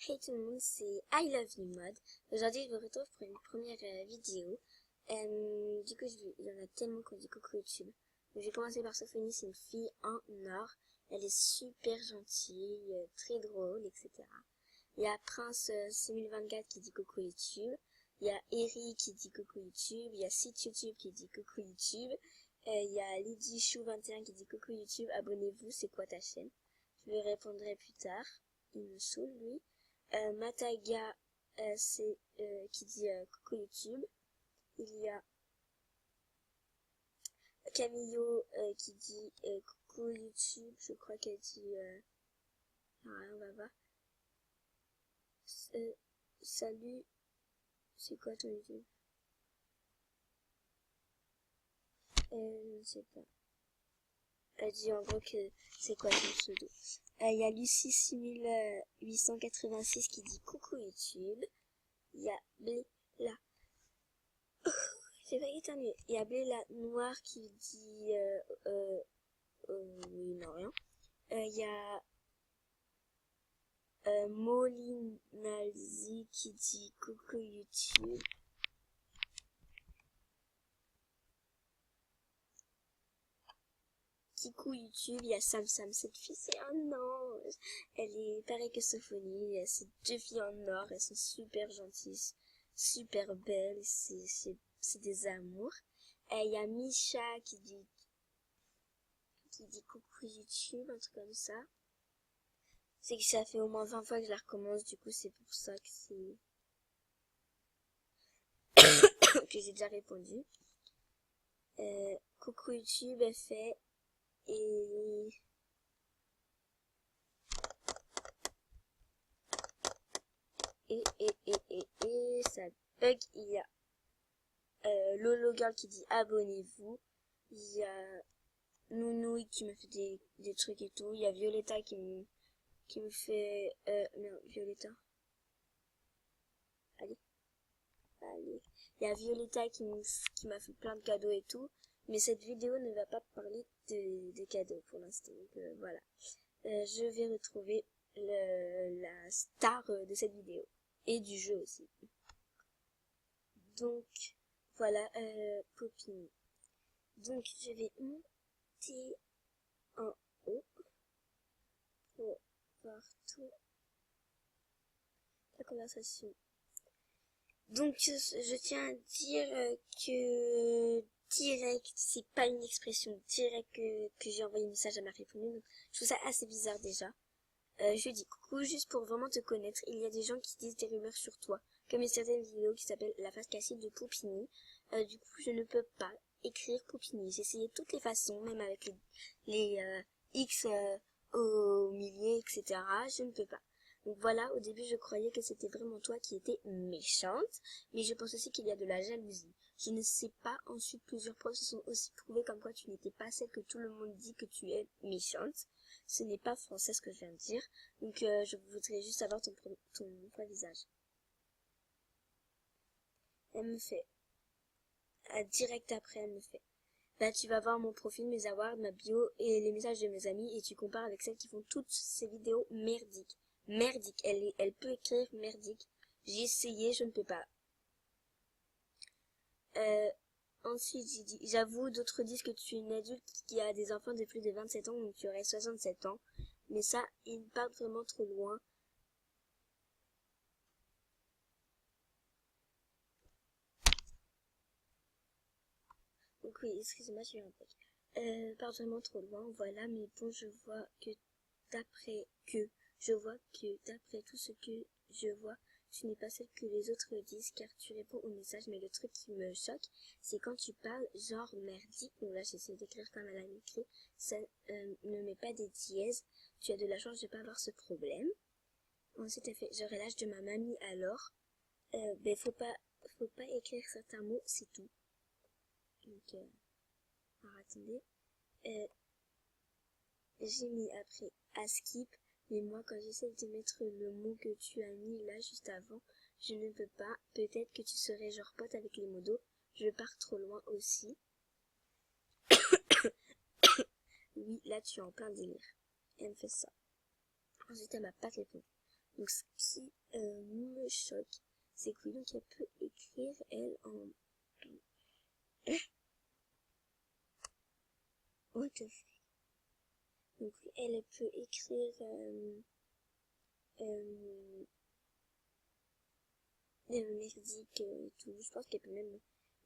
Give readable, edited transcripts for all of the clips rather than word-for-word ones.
Hey tout le monde, c'est I Love You Mode. Aujourd'hui, je vous retrouve pour une première vidéo. Du coup, il y en a tellement qu'on dit coucou YouTube. Donc, je vais commencer par Sophonie, c'est une fille en or. Elle est super gentille, très drôle, etc. Il y a Prince 6024 qui dit coucou YouTube. Il y a Eric qui dit coucou YouTube. Il y a Site YouTube qui dit coucou YouTube. Il y a Lydie Chou 21 qui dit coucou YouTube. Abonnez-vous, c'est quoi ta chaîne? Je lui répondrai plus tard. Il me saoule, lui. Mataga qui dit coucou YouTube. Il y a Camillo qui dit coucou YouTube. Je crois qu'elle dit rien, on va voir. Salut, c'est quoi ton YouTube? Je ne sais pas. Elle dit en gros que c'est quoi ton pseudo. Il y a Lucie 6886 qui dit coucou YouTube. Il y a Bléla. J'ai failli éternuer. Il y a Bléla Noir qui dit oui, non, rien. Il y a Molinalzi qui dit coucou YouTube. Coucou YouTube, il y a Sam, cette fille c'est un ange. Elle est pareille que Sophonie, c'est deux filles en or, elles sont super gentilles, super belles, c'est des amours. Il y a Misha qui dit coucou YouTube, un truc comme ça. C'est que ça fait au moins 20 fois que je la recommence, du coup c'est pour ça que c'est que j'ai déjà répondu. Coucou YouTube, elle fait et ça bug. Il y a Lolo Girl qui dit abonnez-vous. Il y a Nounouille qui me fait des trucs et tout. Il y a Violetta qui me fait merde, Violetta. Allez. Il y a Violetta qui m'a fait plein de cadeaux et tout. Mais cette vidéo ne va pas parler de cadeaux pour l'instant. Donc voilà. Je vais retrouver la star de cette vidéo. Et du jeu aussi. Donc, voilà, Popini. Donc, je vais monter en haut pour voir tout la conversation. Donc, je tiens à dire que direct, c'est pas une expression direct que j'ai envoyé un message à ma répondu. Donc, je trouve ça assez bizarre déjà. Je dis coucou juste pour vraiment te connaître. Il y a des gens qui disent des rumeurs sur toi, comme une certaine vidéo qui s'appelle La face cassée de Poupini. Du coup, je ne peux pas écrire Poupini. J'ai essayé toutes les façons, même avec les X au milieu, etc. Je ne peux pas. Donc voilà, au début, je croyais que c'était vraiment toi qui étais méchante, mais je pense aussi qu'il y a de la jalousie. Je ne sais pas, ensuite plusieurs preuves se sont aussi prouvées comme quoi tu n'étais pas celle que tout le monde dit que tu es méchante. Ce n'est pas français ce que je viens de dire, donc je voudrais juste savoir ton vrai visage. Elle me fait, direct après elle me fait, bah tu vas voir mon profil, mes awards, ma bio et les messages de mes amis et tu compares avec celles qui font toutes ces vidéos merdiques. Merdique, elle peut écrire merdique. J'ai essayé, je ne peux pas. Ensuite, j'ai dit, j'avoue, d'autres disent que tu es une adulte qui a des enfants de plus de 27 ans, donc tu aurais 67 ans. Mais ça, ils partent vraiment trop loin. Donc oui, excusez-moi, je suis un peu. Partent vraiment trop loin, voilà, mais bon, je vois que d'après tout ce que je vois, tu n'es pas celle que les autres disent car tu réponds aux messages, mais le truc qui me choque, c'est quand tu parles genre merdique, donc là j'essaie d'écrire comme elle a écrit, ça ne met pas des dièses, tu as de la chance de pas avoir ce problème. Ensuite elle fait, j'aurai l'âge de ma mamie alors, ben faut pas écrire certains mots, c'est tout. Donc, alors attendez, j'ai mis après à skip. Mais moi, quand j'essaie de mettre le mot que tu as mis là, juste avant, je ne peux pas. Peut-être que tu serais genre pote avec les modos. Je pars trop loin aussi. Oui, là, tu es en plein délire. Elle me fait ça. Ensuite, elle m'a pas répondu. Donc, ce qui me choque. C'est cool, donc elle peut écrire, elle, en... What the fuck? Donc elle peut écrire merdique et tout. Je pense qu'elle peut même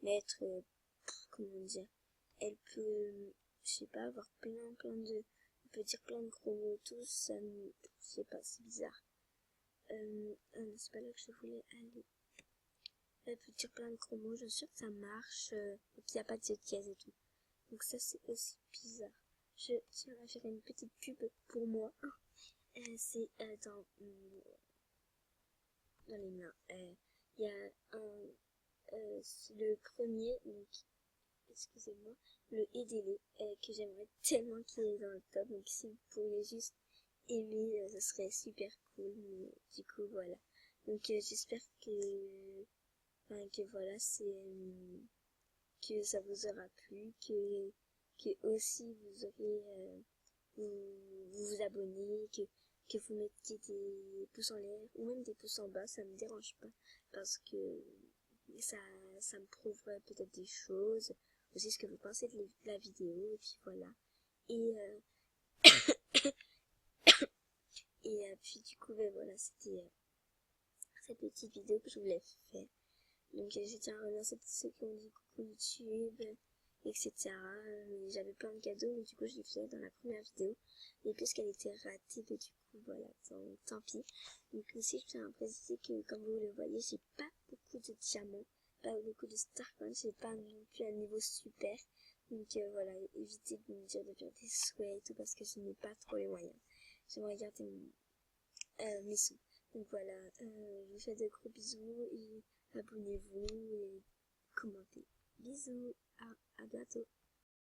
mettre, comment dire, elle peut, je sais pas, avoir plein de, elle peut dire plein de gros mots, tout, ça me, je sais pas, c'est bizarre. C'est pas là que je voulais aller. Elle peut dire plein de gros mots, je suis sûre que ça marche, et puis il n'y a pas de dièse et tout. Donc ça, c'est aussi bizarre. Je tiens à faire une petite pub pour moi. C'est dans les mains. Il y a le premier, donc, excusez-moi, le aidez-les, que j'aimerais tellement qu'il est dans le top. Donc si vous pourriez juste aimer, ce serait super cool. Mais du coup, voilà. Donc j'espère que voilà, que ça vous aura plu, que aussi vous aurez vous abonnez, que vous mettiez des pouces en l'air ou même des pouces en bas, ça me dérange pas parce que ça, ça me prouverait peut-être des choses, aussi ce que vous pensez de la vidéo, et puis voilà. Et, puis du coup, ben voilà, c'était cette petite vidéo que je voulais faire. Donc je tiens à remercier tous ceux qui ont dit coucou YouTube, etc. J'avais plein de cadeaux, mais du coup je l'ai fait dans la première vidéo. Et puisqu'elle était ratée, mais du coup voilà, tant pis. Donc aussi je tiens à préciser que comme vous le voyez, j'ai pas beaucoup de diamants, pas beaucoup de star coins, j'ai pas non plus un niveau super. Donc voilà, évitez de me dire de faire des souhaits et tout parce que je n'ai pas trop les moyens. J'aimerais garder mes sous. Donc voilà, je vous fais de gros bisous et abonnez-vous et commentez. Bisous, à bientôt.